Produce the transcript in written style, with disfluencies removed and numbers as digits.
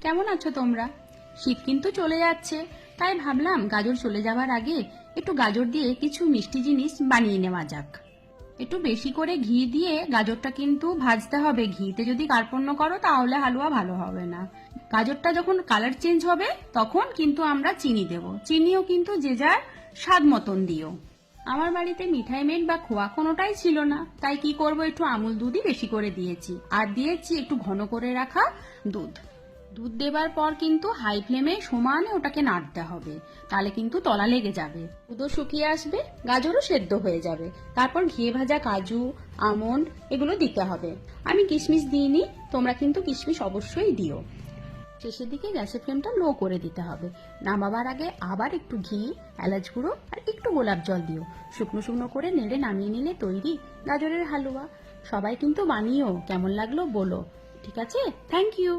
কেমন আছো তোমরা? শীত কিন্তু চলে যাচ্ছে, তাই ভাবলাম গাজর চলে যাওয়ার আগে একটু গাজর দিয়ে কিছু মিষ্টি জিনিস বানিয়ে নেওয়া যাক। একটু বেশি করে ঘি দিয়ে গাজরটা কিন্তু ভাজতে হবে। ঘিতে যদি কার্পণ্য করো তাহলে হালুয়া ভালো হবে না। গাজরটা যখন কালার চেঞ্জ হবে তখন কিন্তু আমরা চিনি দেব। চিনিও কিন্তু যে যার স্বাদ মতন দিও। আমার বাড়িতে মিঠাই মেড বা খোয়া কোনোটাই ছিল না, তাই কি করব, একটু আমুল দুধই বেশি করে দিয়েছি। আর দিয়েছি একটু ঘন করে রাখা দুধ। দুধ দেবার পর কিন্তু হাই ফ্লেমে সমানে ওটাকে নাড়তে হবে, তাহলে কিন্তু তলা লেগে যাবে। দুধও শুকিয়ে আসবে, গাজরও সেদ্ধ হয়ে যাবে। তারপর ঘিয়ে ভাজা কাজু, আমন্ড এগুলো দিতে হবে। আমি কিশমিশ দিইনি, তোমরা কিন্তু কিশমিশ অবশ্যই দিও। শেষের দিকে গ্যাসের ফ্লেমটা লো করে দিতে হবে। নামাবার আগে আবার একটু ঘি, এলাচ গুঁড়ো আর একটু গোলাপ জল দিও। শুকনো শুকনো করে নেড়ে নামিয়ে নিলে তৈরি গাজরের হালুয়া। সবাই কিন্তু বানিও, কেমন লাগলো বলো। ঠিক আছে, থ্যাংক ইউ।